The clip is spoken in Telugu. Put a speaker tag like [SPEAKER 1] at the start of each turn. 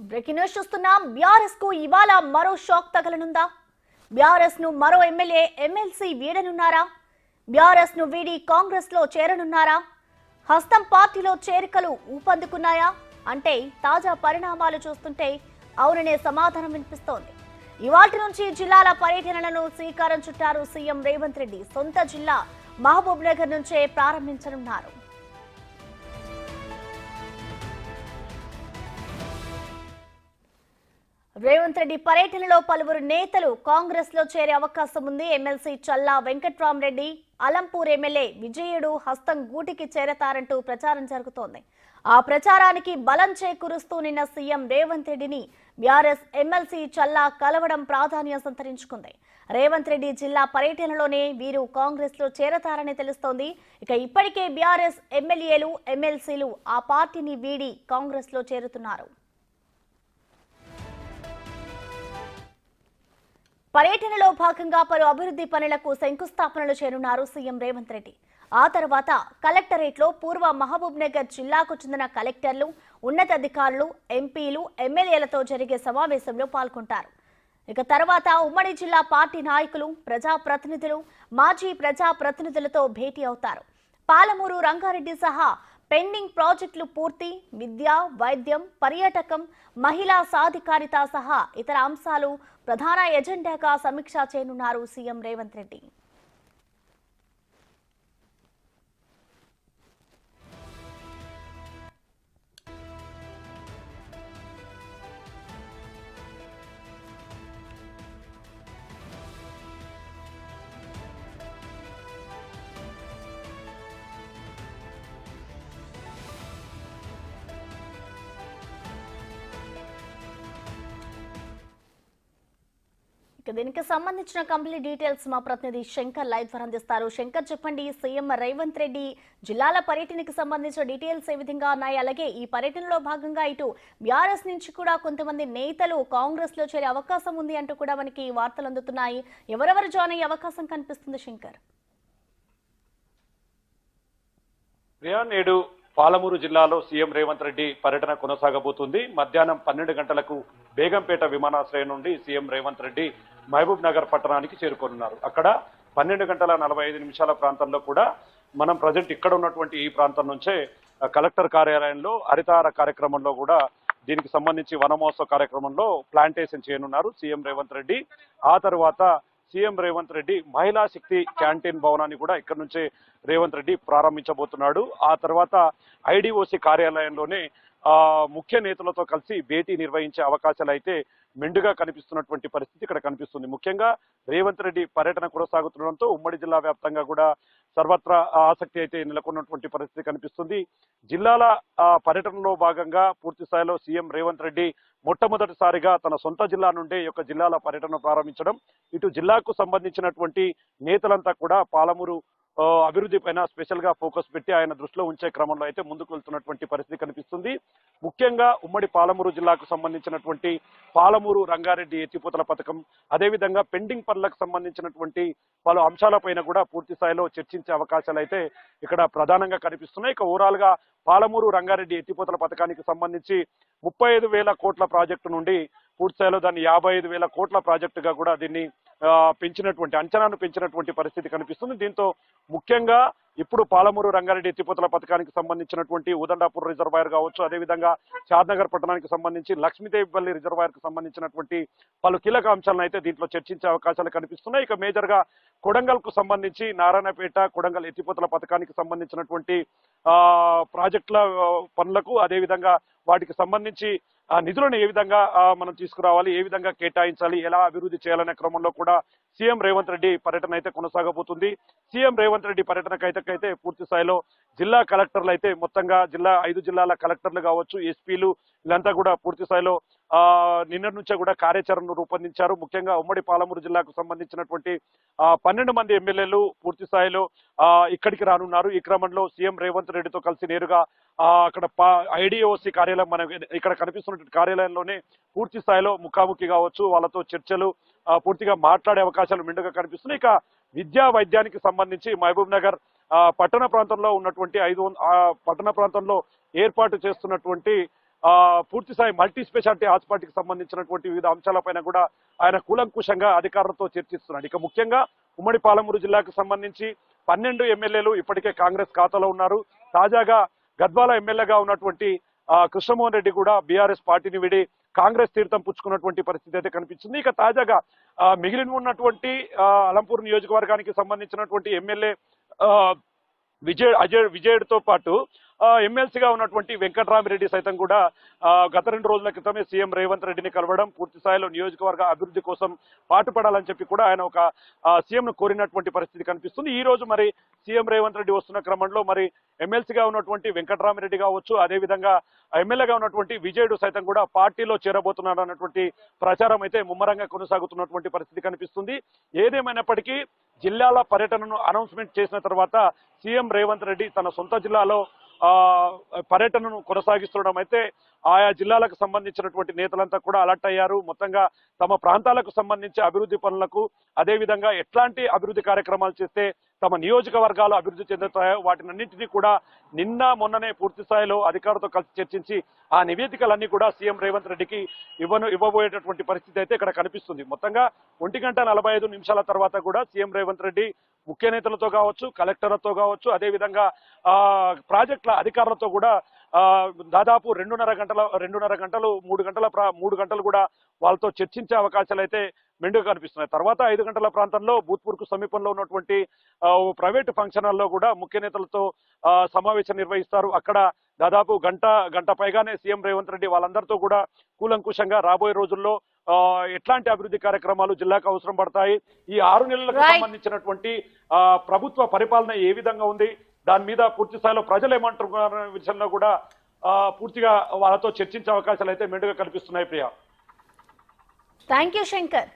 [SPEAKER 1] బ్రేకింగ్ న్యూస్ చూస్తున్నాం. బీఆర్ఎస్ కు ఇవాళ మరో షాక్ తగలనుందా? బీఆర్ఎస్ ను మరో ఎమ్మెల్యే ఎమ్మెల్సీ వీడనున్నారా? బీఆర్ఎస్ ను వీడి కాంగ్రెస్ లో చేరనున్నారా? హస్తం పార్టీలో చేరికలు ఊపందుకున్నాయా అంటే తాజా పరిణామాలు చూస్తుంటే అవుననే సమాధానం వినిపిస్తోంది. ఇవాల్టి నుంచి జిల్లాల పర్యటనలను శ్రీకారం చుట్టారు సీఎం రేవంత్ రెడ్డి. సొంత జిల్లా మహబూబ్ నగర్ నుంచే ప్రారంభించనున్నారు. రేవంత్ రెడ్డి పర్యటనలో పలువురు నేతలు కాంగ్రెస్ లో చేరే అవకాశం ఉంది. ఎమ్మెల్సీ చల్లా వెంకట్రామరెడ్డి, అలంపూర్ ఎమ్మెల్యే విజయుడు హస్తం గూటికి చేరతారంటూ ప్రచారం జరుగుతోంది. ఆ ప్రచారానికి బలం చేకూరుస్తూ నిన్న సీఎం రేవంత్ రెడ్డిని బీఆర్ఎస్ ఎమ్మెల్సీ చల్లా కలవడం ప్రాధాన్యం సంతరించుకుంది. రేవంత్ రెడ్డి జిల్లా పర్యటనలోనే వీరు కాంగ్రెస్ లో చేరతారని తెలుస్తోంది. ఇక ఇప్పటికే బీఆర్ఎస్ ఎమ్మెల్యేలు ఎమ్మెల్సీలు ఆ పార్టీని వీడి కాంగ్రెస్ లో చేరుతున్నారు. పర్యటనలో భాగంగా పలు అభివృద్ధి పనులకు శంకుస్థాపనలు చేరున్నారు సీఎం రేవంత్ రెడ్డి. ఆ తర్వాత కలెక్టరేట్లో పూర్వ మహబూబ్ నగర్ జిల్లాకు చెందిన కలెక్టర్లు, ఉన్నతాధికారులు, ఎంపీలు, ఎమ్మెల్యేలతో జరిగే సమావేశంలో పాల్గొంటారు. ఇక తర్వాత ఉమ్మడి జిల్లా పార్టీ నాయకులు, ప్రజాప్రతినిధులు, మాజీ ప్రజాప్రతినిధులతో భేటీ అవుతారు. పాలమూరు రంగారెడ్డి సహా పెండింగ్ ప్రాజెక్టులు పూర్తి, విద్య, వైద్యం, పర్యాటకం, మహిళా సాధికారిత సహా ఇతర అంశాలు ప్రధాన ఎజెండాగా సమీక్ష చేయనున్నారు సీఎం రేవంత్ రెడ్డి. దీనికి సంబంధించిన కంప్లీట్ డీటెయిల్స్ మా ప్రతినిధి శంకర్ లైవ్ ద్వారా అందిస్తారు. శంకర్, చెప్పండి, సీఎం రేవంత్ రెడ్డి జిల్లాల పర్యటనకు సంబంధించిన డీటెయిల్స్ ఏ విధంగా ఉన్నాయి? అలాగే ఈ పర్యటనలో భాగంగా ఇటు బీఆర్ఎస్ నుంచి కూడా కొంతమంది నేతలు కాంగ్రెస్ లో చేరే అవకాశం ఉంది అంటూ కూడా మనకి వార్తలు అందుతున్నాయి. ఎవరెవరు జాయిన్ అయ్యే అవకాశం కనిపిస్తుంది శంకర్?
[SPEAKER 2] నేడు పాలమూరు జిల్లాలో సీఎం రేవంత్ రెడ్డి పర్యటన కొనసాగబోతుంది. మధ్యాహ్నం 12 గంటలకు బేగంపేట విమానాశ్రయం నుండి సీఎం రేవంత్ రెడ్డి మహబూబ్ నగర్ పట్టణానికి చేరుకోనున్నారు. అక్కడ 12:45 ప్రాంతంలో కూడా మనం ప్రజెంట్ ఇక్కడ ఉన్నటువంటి ఈ ప్రాంతం నుంచే కలెక్టర్ కార్యాలయంలో హరితహార కార్యక్రమంలో కూడా దీనికి సంబంధించి వనమహోత్సవ కార్యక్రమంలో ప్లాంటేషన్ చేయనున్నారు సీఎం రేవంత్ రెడ్డి. ఆ తర్వాత సీఎం రేవంత్ రెడ్డి మహిళా శక్తి క్యాంటీన్ భవనాన్ని కూడా ఇక్కడ నుంచే రేవంత్ రెడ్డి ప్రారంభించబోతున్నాడు. ఆ తర్వాత ఐడిఓసి కార్యాలయంలోనే ముఖ్య నేతలతో కలిసి భేటీ నిర్వహించే అవకాశాలు అయితే మెండుగా కనిపిస్తున్నటువంటి పరిస్థితి ఇక్కడ కనిపిస్తుంది. ముఖ్యంగా రేవంత్ రెడ్డి పర్యటన కొనసాగుతుండడంతో ఉమ్మడి జిల్లా వ్యాప్తంగా కూడా సర్వత్రా ఆసక్తి అయితే నెలకొన్నటువంటి పరిస్థితి కనిపిస్తుంది. జిల్లాల పర్యటనలో భాగంగా పూర్తి స్థాయిలో సీఎం రేవంత్ రెడ్డి మొట్టమొదటిసారిగా తన సొంత జిల్లా నుండే ఈ యొక్క జిల్లాల పర్యటన ప్రారంభించడం, ఇటు జిల్లాకు సంబంధించినటువంటి నేతలంతా కూడా పాలమూరు అభివృద్ధి పైన స్పెషల్ గా ఫోకస్ పెట్టి ఆయన దృష్టిలో ఉంచే క్రమంలో అయితే ముందుకు వెళ్తున్నటువంటి పరిస్థితి కనిపిస్తుంది. ముఖ్యంగా ఉమ్మడి పాలమూరు జిల్లాకు సంబంధించినటువంటి పాలమూరు రంగారెడ్డి ఎత్తిపోతల పథకం, అదేవిధంగా పెండింగ్ పనులకు సంబంధించినటువంటి పలు అంశాలపైన కూడా పూర్తి స్థాయిలో చర్చించే అవకాశాలు అయితే ఇక్కడ ప్రధానంగా కనిపిస్తున్నాయి. ఇక ఓవరాల్ గా పాలమూరు రంగారెడ్డి ఎత్తిపోతల పథకానికి సంబంధించి 35,000 కోట్ల ప్రాజెక్టు నుండి పూర్తి స్థాయిలో దాన్ని 55,000 కోట్ల ప్రాజెక్టుగా కూడా దీన్ని అంచనాను పెంచినటువంటి పరిస్థితి కనిపిస్తుంది. దీంతో ముఖ్యంగా ఇప్పుడు పాలమూరు రంగారెడ్డి ఎత్తిపోతల పథకానికి సంబంధించినటువంటి ఉదండాపూర్ రిజర్వాయర్ కావచ్చు, అదేవిధంగా షాద్నగర్ పట్టణానికి సంబంధించి లక్ష్మీదేవిపల్లి రిజర్వాయర్ కు సంబంధించినటువంటి పలు కీలక అంశాలను అయితే దీంట్లో చర్చించే అవకాశాలు కనిపిస్తున్నాయి. ఇక మేజర్ గా కొడంగల్ కు సంబంధించి నారాయణపేట కొడంగల్ ఎత్తిపోతల పథకానికి సంబంధించినటువంటి ప్రాజెక్టుల పనులకు, అదేవిధంగా వాటికి సంబంధించి నిధులను ఏ విధంగా మనం తీసుకురావాలి, ఏ విధంగా కేటాయించాలి, ఎలా అభివృద్ధి చేయాలనే క్రమంలో కూడా సీఎం రేవంత్ రెడ్డి పర్యటన అయితే కొనసాగబోతుంది. సీఎం రేవంత్ రెడ్డి పర్యటనకైతే పూర్తి స్థాయిలో జిల్లా కలెక్టర్లు అయితే మొత్తంగా 5 జిల్లాల కలెక్టర్లు కావచ్చు, ఎస్పీలు వీళ్ళంతా కూడా పూర్తి స్థాయిలో నిన్నటి నుంచే కూడా కార్యాచరణను రూపొందించారు. ముఖ్యంగా ఉమ్మడి పాలమూరు జిల్లాకు సంబంధించినటువంటి 12 మంది ఎమ్మెల్యేలు పూర్తి స్థాయిలో ఇక్కడికి రానున్నారు. ఈ క్రమంలో సీఎం రేవంత్ రెడ్డితో కలిసి నేరుగా అక్కడ ఐడిఓసి కార్యాలయం మన ఇక్కడ కనిపిస్తున్న కార్యాలయంలోనే పూర్తి స్థాయిలో ముఖాముఖి కావచ్చు, వాళ్ళతో చర్చలు పూర్తిగా మాట్లాడే అవకాశాలు మెండుగా కనిపిస్తున్నాయి. ఇక విద్యా వైద్యానికి సంబంధించి మహబూబ్ నగర్ పట్టణ ప్రాంతంలో ఉన్నటువంటి పట్టణ ప్రాంతంలో ఏర్పాటు చేస్తున్నటువంటి పూర్తి స్థాయి మల్టీ స్పెషాలిటీ హాస్పిటల్కి సంబంధించినటువంటి వివిధ అంశాలపైన కూడా ఆయన కూలంకుషంగా అధికారులతో చర్చిస్తున్నాడు. ఇక ముఖ్యంగా ఉమ్మడి పాలమూరు జిల్లాకు సంబంధించి 12 ఎమ్మెల్యేలు ఇప్పటికే కాంగ్రెస్ ఖాతాలో ఉన్నారు. తాజాగా గద్వాల ఎమ్మెల్యేగా ఉన్నటువంటి కృష్ణమోహన్ రెడ్డి కూడా బీఆర్ఎస్ పార్టీని విడి కాంగ్రెస్ తీర్థం పుచ్చుకున్నటువంటి పరిస్థితి అయితే కనిపిస్తుంది. ఇక తాజాగా మిగిలిన ఉన్నటువంటి అలంపూర్ నియోజకవర్గానికి సంబంధించినటువంటి ఎమ్మెల్యే విజయుడితో పాటు ఎమ్మెల్సీగా ఉన్నటువంటి వెంకట్రామిరెడ్డి సైతం కూడా గత 2 రోజుల క్రితమే సీఎం రేవంత్ రెడ్డిని కలవడం, పూర్తి స్థాయిలో నియోజకవర్గ అభివృద్ధి కోసం పాటుపడాలని చెప్పి కూడా ఆయన ఒక సీఎంను కోరినటువంటి పరిస్థితి కనిపిస్తుంది. ఈ రోజు మరి సీఎం రేవంత్ రెడ్డి వస్తున్న క్రమంలో మరి ఎమ్మెల్సీగా ఉన్నటువంటి వెంకట్రామిరెడ్డి కావచ్చు, అదేవిధంగా ఎమ్మెల్యేగా ఉన్నటువంటి విజయుడు సైతం కూడా పార్టీలో చేరబోతున్నాడు అన్నటువంటి ప్రచారం అయితే ముమ్మరంగా కొనసాగుతున్నటువంటి పరిస్థితి కనిపిస్తుంది. ఏదేమైనప్పటికీ జిల్లాల పర్యటనను అనౌన్స్మెంట్ చేసిన తర్వాత సీఎం రేవంత్ రెడ్డి తన సొంత జిల్లాలో పర్యటనను కొనసాగిస్తుండడం అయితే ఆయా జిల్లాలకు సంబంధించినటువంటి నేతలంతా కూడా అలర్ట్ అయ్యారు. మొత్తంగా తమ ప్రాంతాలకు సంబంధించి అభివృద్ధి పనులకు, అదేవిధంగా ఎట్లాంటి అభివృద్ధి కార్యక్రమాలు చేస్తే తమ నియోజకవర్గాలు అభివృద్ధి చెందుతాయో వాటినన్నింటినీ కూడా నిన్న మొన్ననే పూర్తి స్థాయిలో అధికారులతో కలిసి చర్చించి ఆ నివేదికలన్నీ కూడా సీఎం రేవంత్ రెడ్డికి ఇవ్వబోయేటటువంటి పరిస్థితి అయితే ఇక్కడ కనిపిస్తుంది. మొత్తంగా 1:45 తర్వాత కూడా సీఎం రేవంత్ రెడ్డి ముఖ్య నేతలతో కావచ్చు, కలెక్టర్లతో కావచ్చు, అదేవిధంగా ప్రాజెక్టుల అధికారులతో కూడా దాదాపు 2.5 గంటలు 3 గంటలు కూడా వాళ్ళతో చర్చించే అవకాశాలు అయితే మెండుగా కనిపిస్తున్నాయి. తర్వాత 5 గంటల ప్రాంతంలో భూత్పూర్కు సమీపంలో ఉన్నటువంటి ప్రైవేటు ఫంక్షన్ హాల్లో కూడా ముఖ్య నేతలతో సమావేశం నిర్వహిస్తారు. అక్కడ దాదాపు గంట పైగానే సీఎం రేవంత్ రెడ్డి వాళ్ళందరితో కూడా కూలంకుషంగా రాబోయే రోజుల్లో ఎట్లాంటి అభివృద్ధి కార్యక్రమాలు జిల్లాకు అవసరం పడతాయి, ఈ 6 నెలలకు సంబంధించినటువంటి ప్రభుత్వ పరిపాలన ఏ విధంగా ఉంది, దాని మీద పూర్తి స్థాయిలో ప్రజలు ఏమంటున్నారు విషయంలో కూడా పూర్తిగా వాళ్ళతో చర్చించే అవకాశాలు అయితే మెండుగా కనిపిస్తున్నాయి. Priya,
[SPEAKER 1] thank you Shankar.